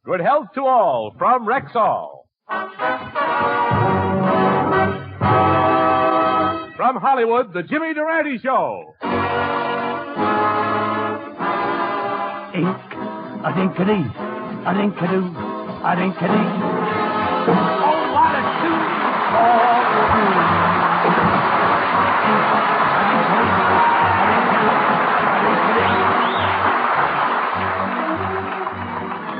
Good health to all from Rexall. From Hollywood, the Jimmy Durante Show. Ink, a dinkity, a dinkadoo, a dinkity. Oh, what a shoot!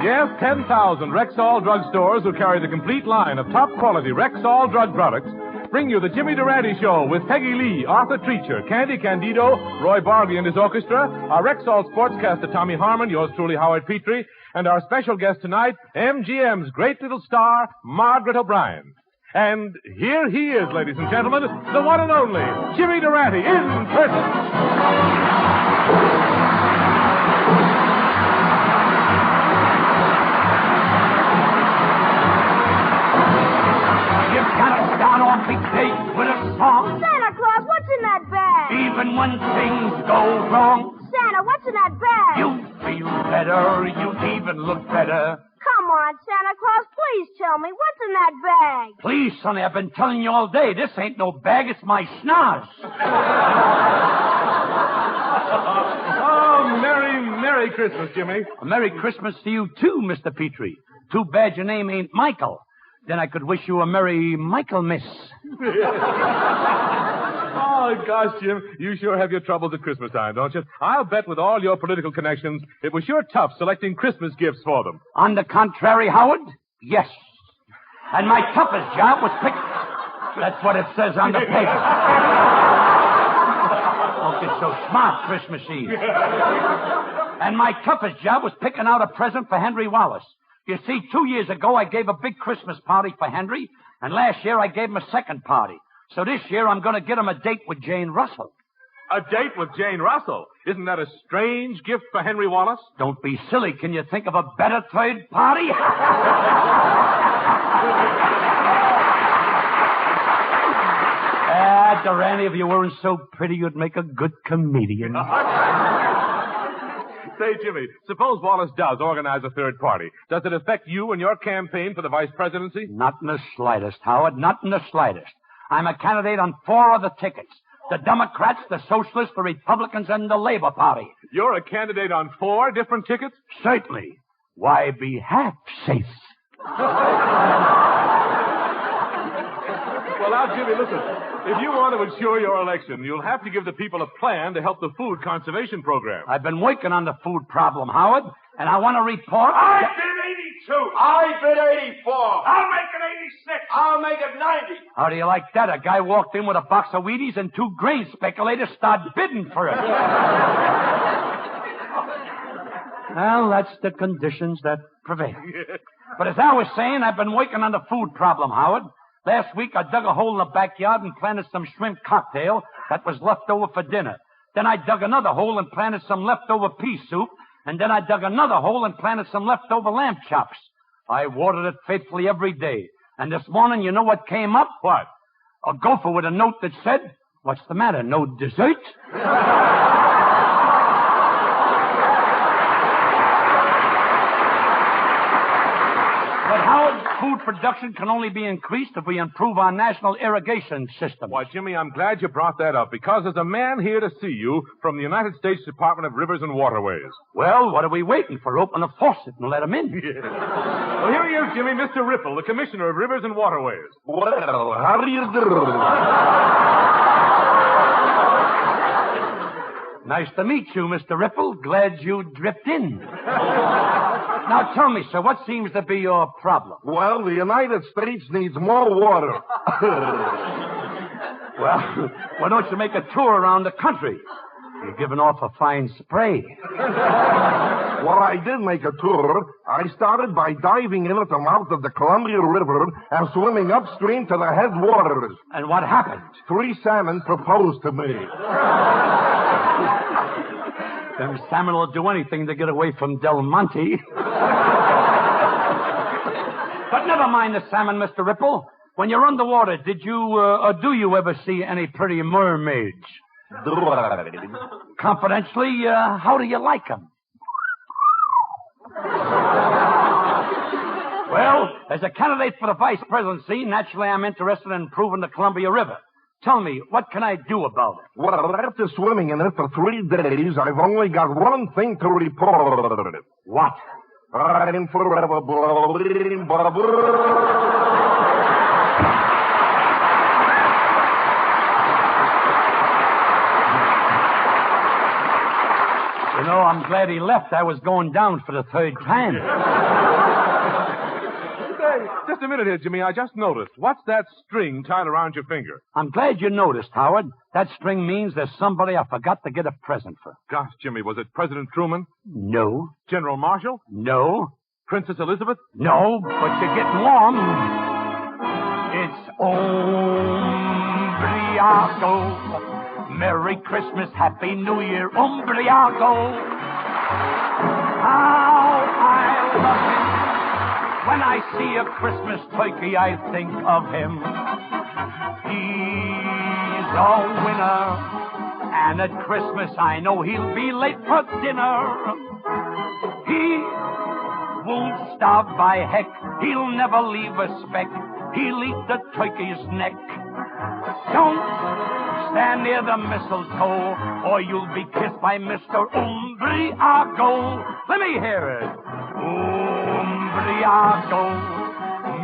Yes, 10,000 Rexall drugstores who carry the complete line of top-quality Rexall drug products bring you the Jimmy Durante Show with Peggy Lee, Arthur Treacher, Candy Candido, Roy Bargy and his orchestra, our Rexall sportscaster Tommy Harmon, yours truly Howard Petrie, and our special guest tonight, MGM's great little star, Margaret O'Brien. And here he is, ladies and gentlemen, the one and only Jimmy Durante in person. Big day with a song. Santa Claus, what's in that bag? Even when things go wrong, Santa, what's in that bag? you feel better, you even look better. Come on, Santa Claus, please tell me, what's in that bag? Please, Sonny, I've been telling you all day, this ain't no bag, it's my schnoz. Oh, Merry Christmas, Jimmy. A Merry Christmas to you, too, Mr. Petrie. Too bad your name ain't Michael. Then I could wish you a Merry Michaelmas. Oh, gosh, Jim, you sure have your troubles at Christmas time, don't you? I'll bet with all your political connections, it was sure tough selecting Christmas gifts for them. On the contrary, Howard, yes. And my toughest job was pick... That's what it says on the paper. Don't get so smart Christmas Eve. And my toughest job was picking out a present for Henry Wallace. You see, 2 years ago, I gave a big Christmas party for Henry, and last year I gave him a second party. So this year I'm going to get him a date with Jane Russell. A date with Jane Russell? Isn't that a strange gift for Henry Wallace? Don't be silly. Can you think of a better third party? Durante, if you weren't so pretty, you'd make a good comedian. Say, Jimmy, suppose Wallace does organize a third party. Does it affect you and your campaign for the vice presidency? Not in the slightest, Howard. Not in the slightest. I'm a candidate on 4 other tickets. The Democrats, the Socialists, the Republicans, and the Labor Party. You're a candidate on 4 different tickets? Certainly. Why be half safe? Well, now, Jimmy, listen. If you want to ensure your election, you'll have to give the people a plan to help the food conservation program. I've been working on the food problem, Howard, and I want to report... I bid 82. I bid 84. I'll make it 86. I'll make it 90. How do you like that? A guy walked in with a box of Wheaties and 2 grain speculators started bidding for it. Well, that's the conditions that prevail. But as I was saying, I've been working on the food problem, Howard. Last week, I dug a hole in the backyard and planted some shrimp cocktail that was left over for dinner. Then I dug another hole and planted some leftover pea soup. And then I dug another hole and planted some leftover lamb chops. I watered it faithfully every day. And this morning, you know what came up? What? A gopher with a note that said, "What's the matter, no dessert?" But Howard, food production can only be increased if we improve our national irrigation system. Why, Jimmy, I'm glad you brought that up, because there's a man here to see you from the United States Department of Rivers and Waterways. Well, what are we waiting for? Open the faucet and let him in. Well, here he is, Jimmy, Mr. Ripple, the Commissioner of Rivers and Waterways. Well, how do you do? Nice to meet you, Mr. Ripple. Glad you dripped in. Now, tell me, sir, what seems to be your problem? Well, the United States needs more water. Well, why don't you make a tour around the country? You're giving off a fine spray. Well, I did make a tour. I started by diving in at the mouth of the Columbia River and swimming upstream to the headwaters. And what happened? 3 salmon proposed to me. Them salmon will do anything to get away from Del Monte. But never mind the salmon, Mr. Ripple. When you're underwater, did you or do you ever see any pretty mermaids? Confidentially, how do you like them? As a candidate for the vice presidency, naturally I'm interested in improving the Columbia River. Tell me, what can I do about it? Well, after swimming in it for 3 days, I've only got one thing to report. What? I'm forever blowing, You know, I'm glad he left. I was going down for the 3rd time. Say, just a minute here, Jimmy. I just noticed. What's that string tied around your finger? I'm glad you noticed, Howard. That string means there's somebody I forgot to get a present for. Gosh, Jimmy, was it President Truman? No. General Marshall? No. Princess Elizabeth? No, but you're getting warm. It's Umbriago. Merry Christmas, Happy New Year, Umbriago. How I love him. When I see a Christmas turkey, I think of him. He's a winner. And at Christmas, I know he'll be late for dinner. He won't starve by heck. He'll never leave a speck. He'll eat the turkey's neck. Don't stand near the mistletoe, or you'll be kissed by Mr. Umbriago. Let me hear it. Umbriago.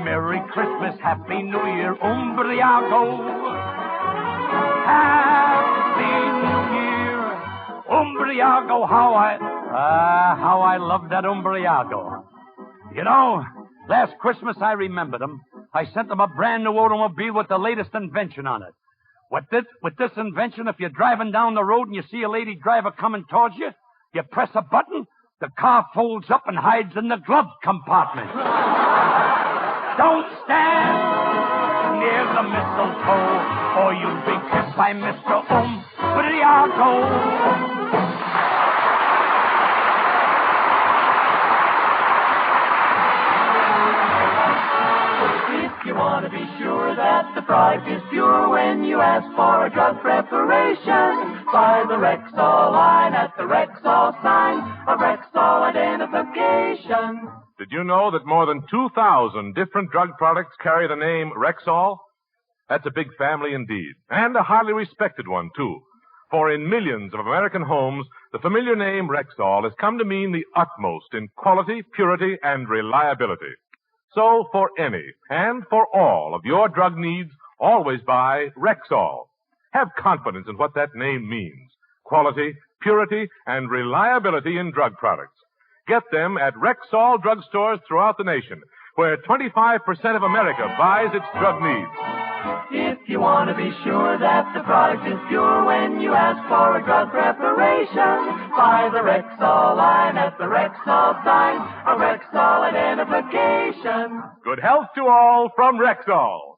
Merry Christmas, Happy New Year, Umbriago. Happy New Year, Umbriago. How I love that Umbriago. You know, last Christmas I remembered him. I sent him a brand new automobile with the latest invention on it. With this invention, if you're driving down the road and you see a lady driver coming towards you, you press a button, the car folds up and hides in the glove compartment. Don't stand near the mistletoe, or you'll be kissed by Mr. Umbriago. You want to be sure that the product is pure when you ask for a drug preparation. Buy the Rexall line at the Rexall sign of Rexall identification. Did you know that more than 2,000 different drug products carry the name Rexall? That's a big family indeed, and a highly respected one, too. For in millions of American homes, the familiar name Rexall has come to mean the utmost in quality, purity, and reliability. So, for any and for all of your drug needs, always buy Rexall. Have confidence in what that name means. Quality, purity, and reliability in drug products. Get them at Rexall drugstores throughout the nation, where 25% of America buys its drug needs. If you want to be sure that the product is pure when you ask for a drug preparation, buy the Rexall line at the Rexall sign of Rexall identification. Good health to all from Rexall.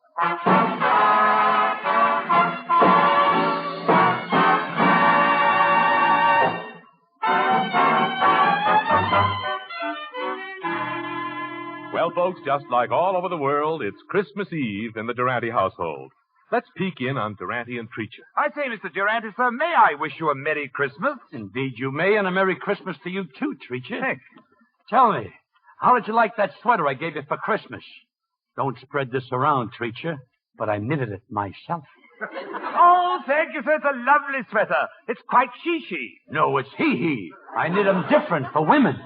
Well, folks, just like all over the world, it's Christmas Eve in the Durante household. Let's peek in on Durante and Treacher. I say, Mr. Durante, sir, may I wish you a Merry Christmas? Indeed you may, and a Merry Christmas to you, too, Treacher. Thanks. Tell me, how did you like that sweater I gave you for Christmas? Don't spread this around, Treacher, but I knitted it myself. Oh, thank you, sir. It's a lovely sweater. It's quite she-she. No, it's he. I knit them different for women.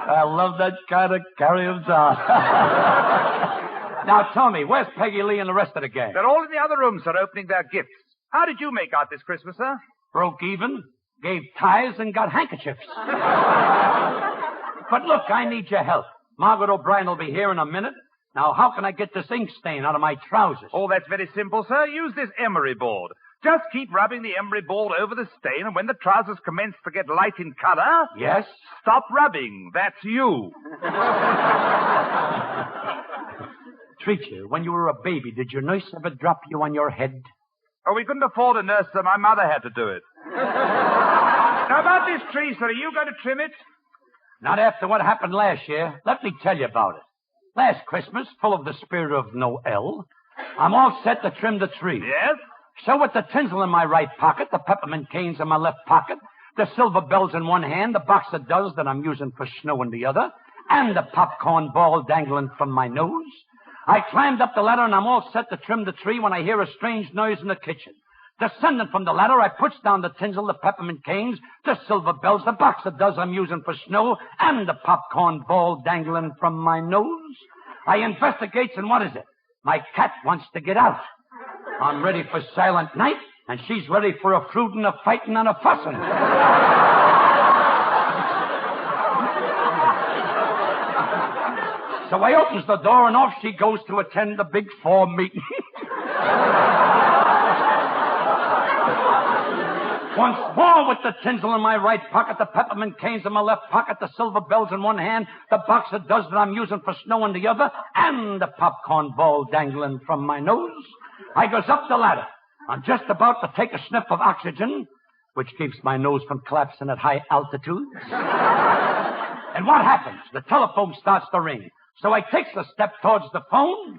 I love that kind of carry-ons on. Now, tell me, where's Peggy Lee and the rest of the gang? They're all in the other room, sir, opening their gifts. How did you make out this Christmas, sir? Broke even, gave tithes, and got handkerchiefs. But look, I need your help. Margaret O'Brien will be here in a minute. Now, how can I get this ink stain out of my trousers? Oh, that's very simple, sir. Use this emery board. Just keep rubbing the emery board over the stain, and when the trousers commence to get light in color... Yes? Stop rubbing. That's you. Treacher, when you were a baby, did your nurse ever drop you on your head? Oh, we couldn't afford a nurse, sir. My mother had to do it. Now, about this tree, sir, are you going to trim it? Not after what happened last year. Let me tell you about it. Last Christmas, full of the spirit of Noel, I'm all set to trim the tree. Yes? So with the tinsel in my right pocket, the peppermint canes in my left pocket, The silver bells in one hand, the box of does that I'm using for snow in the other, and the popcorn ball dangling from my nose. I climbed up the ladder, and I'm all set to trim the tree when I hear a strange noise in the kitchen. Descending from the ladder, I push down the tinsel, the peppermint canes, the silver bells, the box of does I'm using for snow, and the popcorn ball dangling from my nose. I investigates, and what is it? My cat wants to get out. I'm ready for silent night, and she's ready for a fruitin', a fightin', and a fussin'. So I opens the door, and off she goes to attend the Big Four meeting. Once more with the tinsel in my right pocket, the peppermint canes in my left pocket, the silver bells in one hand, the box of does that I'm using for snow in the other, and the popcorn ball dangling from my nose. I goes up the ladder. I'm just about to take a sniff of oxygen, which keeps my nose from collapsing at high altitudes. And what happens? The telephone starts to ring. So I takes a step towards the phone.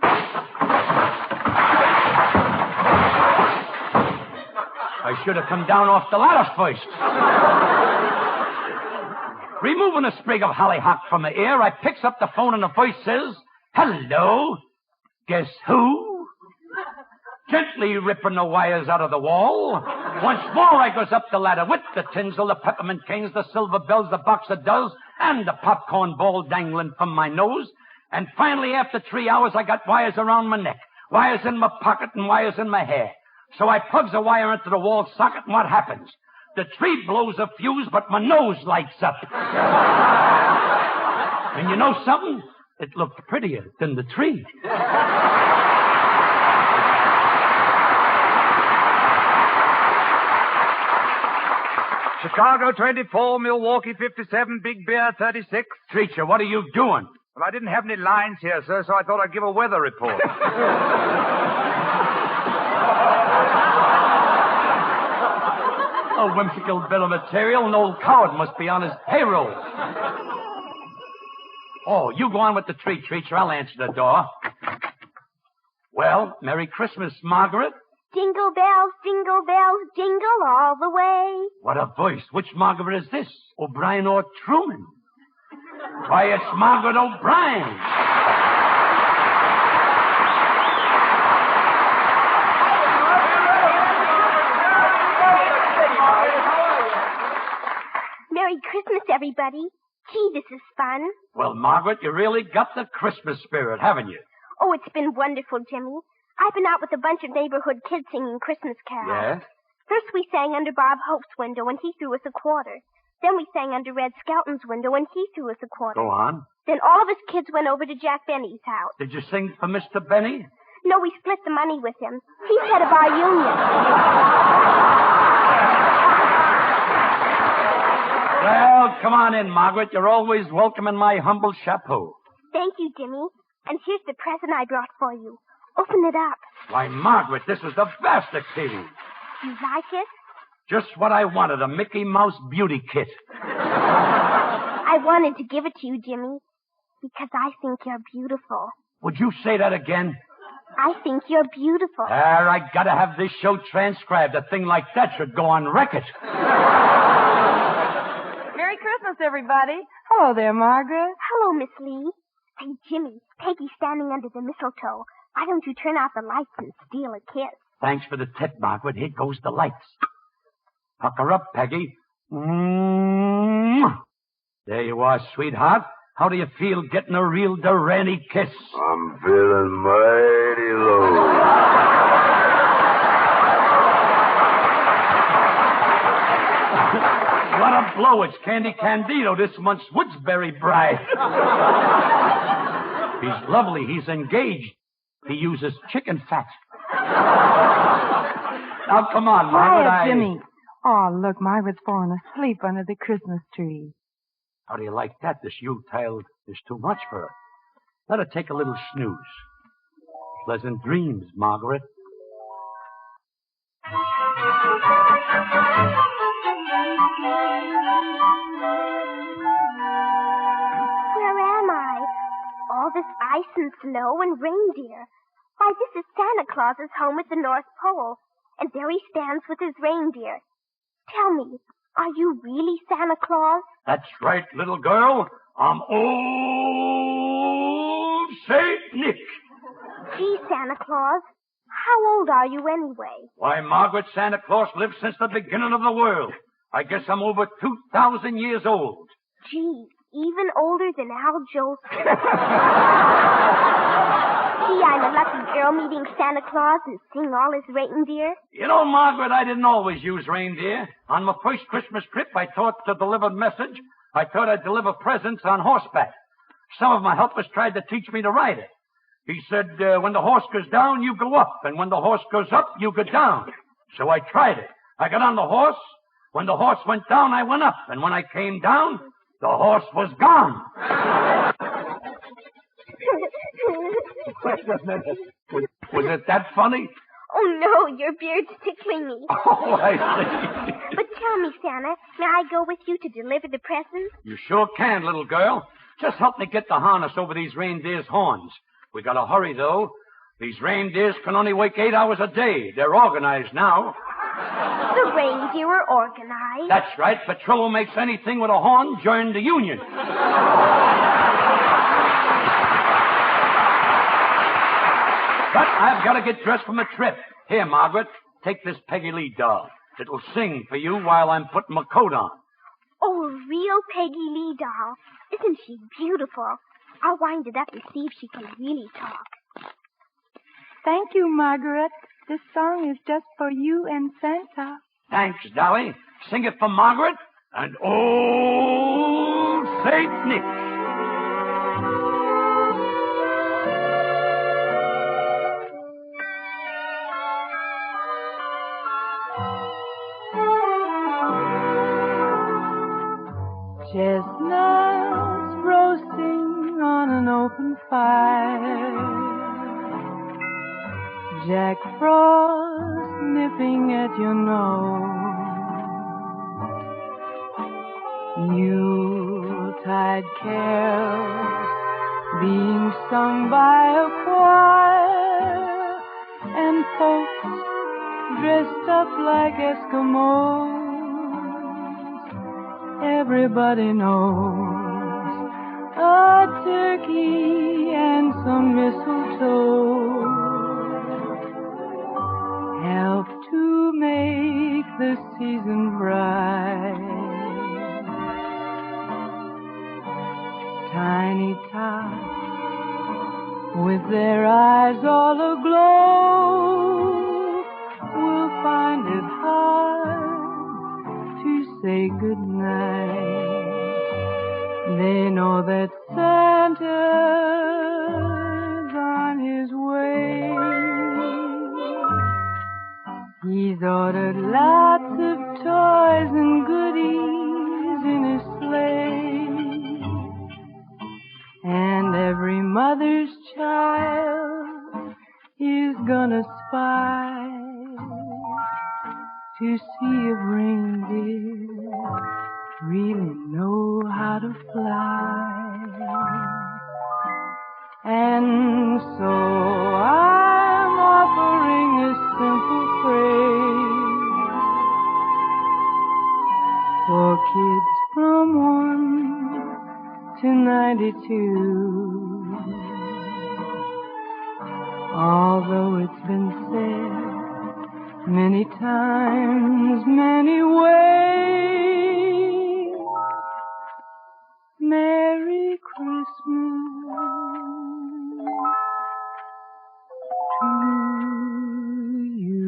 I should have come down off the ladder first. Removing a sprig of hollyhock from my ear, I picks up the phone and the voice says, "Hello? Guess who?" Gently ripping the wires out of the wall. Once more I goes up the ladder with the tinsel, the peppermint canes, the silver bells, the box of does, and the popcorn ball dangling from my nose. And finally, after 3 hours, I got wires around my neck, wires in my pocket, and wires in my hair. So I plugs a wire into the wall socket, and what happens? The tree blows a fuse, but my nose lights up. And you know something? It looked prettier than the tree. Chicago 24, Milwaukee 57, Big Bear 36. Treacher, what are you doing? Well, I didn't have any lines here, sir, so I thought I'd give a weather report. A whimsical bit of material. An old coward must be on his payroll. Oh, you go on with the tree, Treacher. I'll answer the door. Well, Merry Christmas, Margaret. Jingle bells, jingle all the way. What a voice. Which Margaret is this? O'Brien or Truman? Why, it's Margaret O'Brien. Merry Christmas, everybody. Gee, this is fun. Well, Margaret, you really got the Christmas spirit, haven't you? Oh, it's been wonderful, Jimmy. I've been out with a bunch of neighborhood kids singing Christmas carols. Yeah? First we sang under Bob Hope's window, and he threw us a quarter. Then we sang under Red Skelton's window, and he threw us a quarter. Go on. Then all of us kids went over to Jack Benny's house. Did you sing for Mr. Benny? No, we split the money with him. He's head of our union. Well, come on in, Margaret. You're always welcome in my humble chapeau. Thank you, Jimmy. And here's the present I brought for you. Open it up. Why, Margaret, this is the best of kitty. You like it? Just what I wanted, a Mickey Mouse beauty kit. I wanted to give it to you, Jimmy, because I think you're beautiful. Would you say that again? I think you're beautiful. I gotta have this show transcribed. A thing like that should go on record. Merry Christmas, everybody. Hello there, Margaret. Hello, Miss Lee. Hey, Jimmy, Peggy's standing under the mistletoe. Why don't you turn out the lights and steal a kiss? Thanks for the tip, Margaret. Here goes the lights. Pucker up, Peggy. Mm-hmm. There you are, sweetheart. How do you feel getting a real Durante kiss? I'm feeling mighty low. What a blow. It's Candy Candido, this month's Woodsbury bride. He's lovely. He's engaged. He uses chicken fat. Now, come on, Margaret. Quiet, Jimmy. Oh, look, Margaret's falling asleep under the Christmas tree. How do you like that? This Yule-tide is too much for her. Let her take a little snooze. Pleasant dreams, Margaret. Where am I? All this ice and snow and reindeer. Why, this is Santa Claus's home at the North Pole. And there he stands with his reindeer. Tell me, Are you really Santa Claus? That's right, little girl. I'm old Saint Nick. Gee, Santa Claus, how old are you anyway? Why, Margaret, Santa Claus lived since the beginning of the world. I guess I'm over 2,000 years old. Gee, even older than Al Jolson. Gee, I'm a lucky girl meeting Santa Claus and seeing all his reindeer. You know, Margaret, I didn't always use reindeer. On my first Christmas trip, I thought to deliver a message, I thought I'd deliver presents on horseback. Some of my helpers tried to teach me to ride it. He said, when the horse goes down, you go up. And when the horse goes up, you go down. So I tried it. I got on the horse. When the horse went down, I went up. And when I came down, the horse was gone. Wait a minute. Was it that funny? Oh, no, your beard's tickling me. Oh, I see. But tell me, Santa, may I go with you to deliver the presents? You sure can, little girl. Just help me get the harness over these reindeer's horns. We gotta hurry, though. These reindeers can only work 8 hours a day. They're organized now. The reindeer are organized. That's right. Patrol who makes anything with a horn join the union. But I've got to get dressed for my trip. Here, Margaret, take this Peggy Lee doll. It'll sing for you while I'm putting my coat on. Oh, a real Peggy Lee doll. Isn't she beautiful? I'll wind it up and see if she can really talk. Thank you, Margaret. This song is just for you and Santa. Thanks, Dolly. Sing it for Margaret and old Saint Nick. Chestnuts roasting on an open fire. Jack Frost nipping at your nose. Yuletide carols being sung by a choir. And folks dressed up like Eskimos. Everybody knows a turkey and some mistletoe help to make the season bright. Tiny tots with their eyes all aglow will find it hard to say goodnight. They know that Santa's on his way. He's ordered lots of toys and goodies in his sleigh. And every mother's child is gonna spy to see if reindeer really know how to fly. And so I'm offering a simple phrase for kids from 1 to 92. Although it's been said many times, many ways, Merry Christmas to you.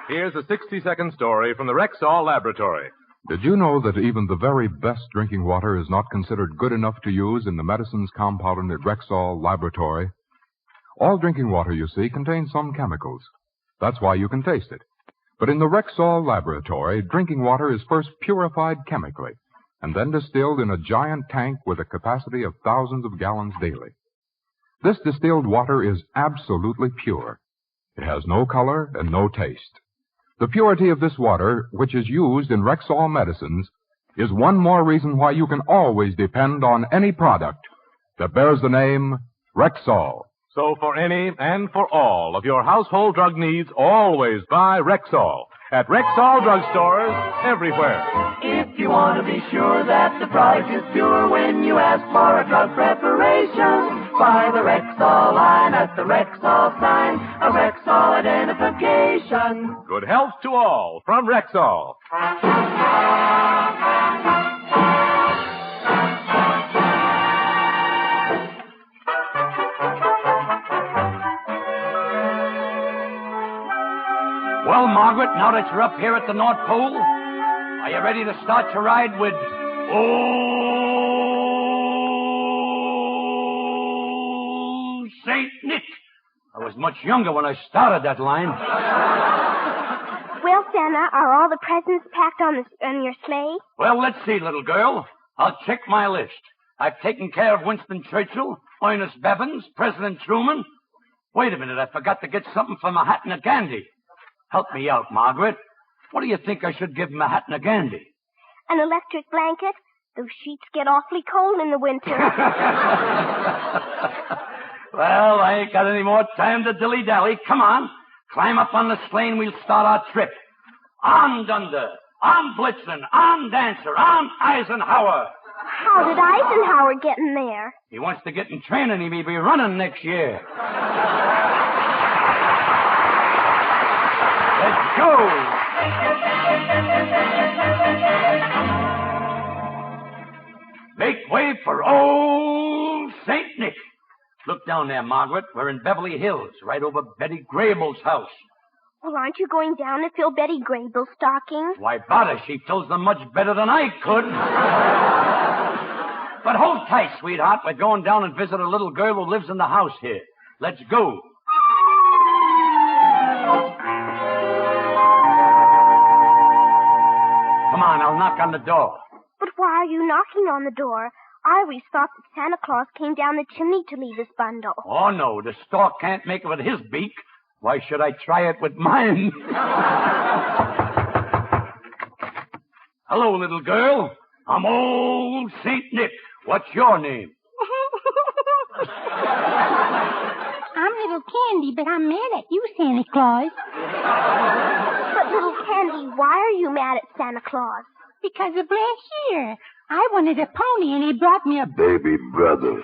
Here's a 60-second story from the Rexall Laboratory. Did you know that even the very best drinking water is not considered good enough to use in the medicines compounded at Rexall Laboratory? All drinking water, you see, contains some chemicals. That's why you can taste it. But in the Rexall Laboratory, drinking water is first purified chemically and then distilled in a giant tank with a capacity of thousands of gallons daily. This distilled water is absolutely pure. It has no color and no taste. The purity of this water, which is used in Rexall medicines, is one more reason why you can always depend on any product that bears the name Rexall. So for any and for all of your household drug needs, always buy Rexall at Rexall drugstores everywhere. If you want to be sure that the product is pure when you ask for a drug preparation, buy the Rexall line at the Rexall sign, a Rexall identification. Good health to all from Rexall. Well, Margaret, now that you're up here at the North Pole, are you ready to start your ride with Old Saint Nick? I was much younger when I started that line. Well, Santa, are all the presents packed on your sleigh? Well, let's see, little girl. I'll check my list. I've taken care of Winston Churchill, Ernest Bevins, President Truman. Wait a minute, I forgot to get something for Mahatma Gandhi. Help me out, Margaret. What do you think I should give Mahatma Gandhi? An electric blanket? Those sheets get awfully cold in the winter. Well, I ain't got any more time to dilly-dally. Come on. Climb up on the sleigh and we'll start our trip. On Dunder, on Blitzen, on Dancer, on Eisenhower. How did Eisenhower get in there? He wants to get in training. He may be running next year. Let's go! Make way for Old Saint Nick. Look down there, Margaret. We're in Beverly Hills, right over Betty Grable's house. Well, aren't you going down to fill Betty Grable's stocking? Why, bother, she fills them much better than I could. But hold tight, sweetheart. We're going down and visit a little girl who lives in the house here. Let's go. Come on, I'll knock on the door. But why are you knocking on the door? I always thought that Santa Claus came down the chimney to leave his bundle. Oh, no, the stork can't make it with his beak. Why should I try it with mine? Hello, little girl. I'm Old Saint Nick. What's your name? I'm Little Candy, but I'm mad at you, Santa Claus. But, Little Candy, why are you mad at Santa Claus? Because of last year. I wanted a pony, and he brought me a baby brother.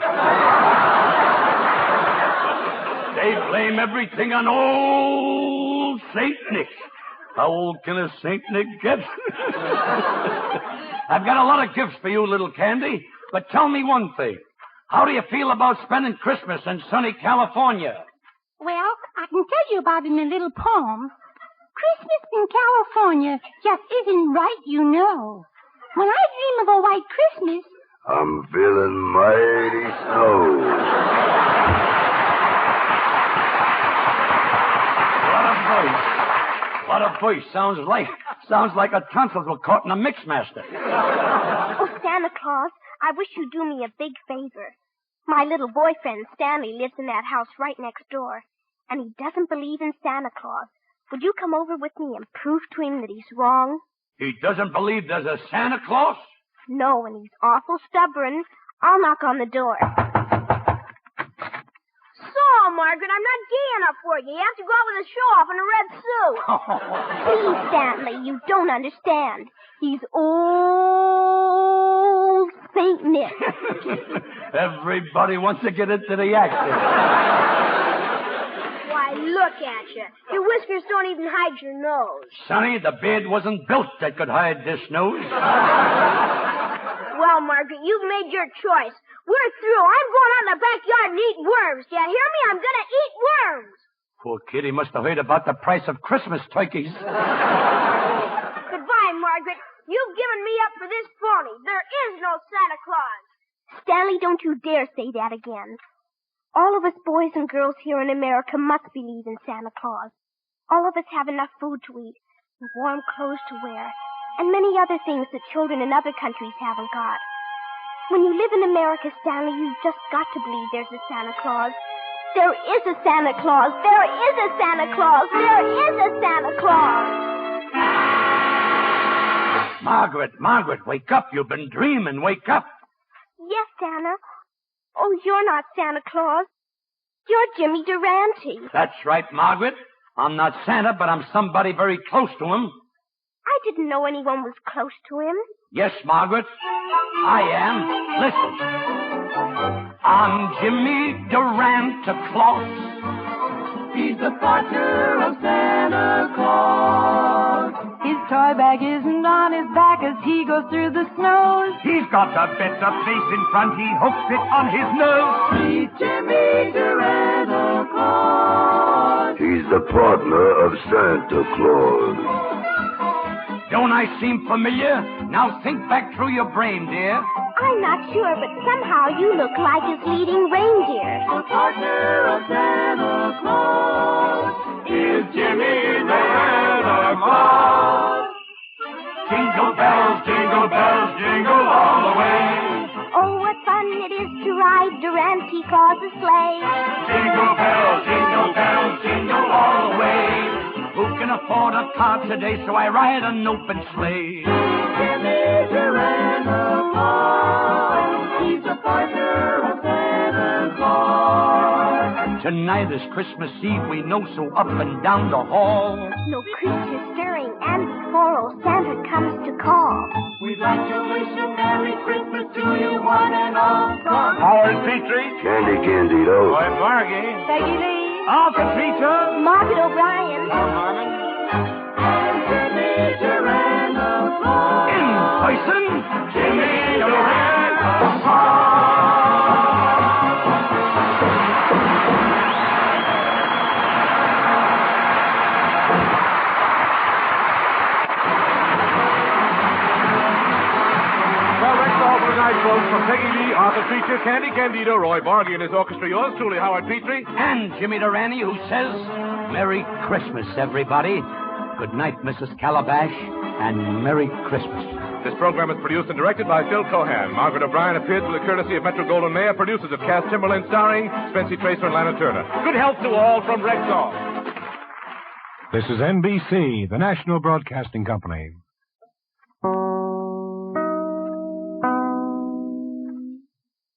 They blame everything on Old Saint Nick. How old can a Saint Nick get? I've got a lot of gifts for you, little Candy. But tell me one thing. How do you feel about spending Christmas in sunny California? Well, I can tell you about it in a little poem. Christmas in California just isn't right, you know. When I dream of a white Christmas, I'm feeling mighty slow. What a voice. Sounds like a tonsils were caught in a mixmaster. Oh, Santa Claus, I wish you'd do me a big favor. My little boyfriend, Stanley, lives in that house right next door, and he doesn't believe in Santa Claus. Would you come over with me and prove to him that he's wrong? He doesn't believe there's a Santa Claus? No, and he's awful stubborn. I'll knock on the door. So, Margaret, I'm not gay enough for you. You have to go out with a show-off in a red suit. Please, Stanley, you don't understand. He's Old Saint Nick. Everybody wants to get into the action. Why, look at you. Your whiskers don't even hide your nose. Sonny, the beard wasn't built that could hide this nose. Well, Margaret, you've made your choice. We're through. I'm going out in the backyard and eat worms. Do you hear me? I'm going to eat worms. Poor kid, he must have heard about the price of Christmas turkeys. Goodbye, Margaret. You've given me up for this phony. There is no Santa Claus. Stanley, don't you dare say that again. All of us boys and girls here in America must believe in Santa Claus. All of us have enough food to eat, and warm clothes to wear, and many other things that children in other countries haven't got. When you live in America, Stanley, you've just got to believe there's a Santa Claus. There is a Santa Claus. There is a Santa Claus. There is a Santa Claus. Margaret, wake up. You've been dreaming. Wake up. Yes, Santa. Oh, you're not Santa Claus. You're Jimmy Durante. That's right, Margaret. I'm not Santa, but I'm somebody very close to him. I didn't know anyone was close to him. Yes, Margaret, I am. Listen. I'm Jimmy Durante Claus. He's the partner of Santa Claus. His toy bag isn't on his back as he goes through the snow. He's got a better place in front. He hooks it on his nose. He's Jimmy Durante Claus. He's the partner of Santa Claus. Don't I seem familiar? Now think back through your brain, dear. I'm not sure, but somehow you look like his leading reindeer. The partner of Santa Claus is Jimmy Santa Claus. Jingle bells, jingle all the way. Oh, what fun it is to ride Durante Claus's sleigh. Jingle bells, jingle all the way. Who can afford a car today, so I ride an open sleigh. Jimmy Durante Claus, he's the partner of Santa Claus. Tonight is Christmas Eve, we know, so up and down the hall. No creature stirring, and before old Santa comes to call. We'd like to wish a Merry Christmas to you one and all from Howard Petrie. Candy Candido. Roy Bargy. Peggy Lee. Arthur Treacher. Margaret O'Brien. and Jimmy Durante Claus. In person, Jimmy Durante Claus. Folks, from Peggy Lee, Arthur Treacher, Candy Candido, Roy Bargy and his orchestra, yours truly, Howard Petrie. and Jimmy Durante, who says, Merry Christmas, everybody. Good night, Mrs. Calabash, and Merry Christmas. This program is produced and directed by Phil Cohan. Margaret O'Brien appeared through the courtesy of Metro Goldwyn Mayer, producers of Cass Timberland, starring Spency Tracer and Lana Turner. Good health to all from Rexall. This is NBC, the National Broadcasting Company.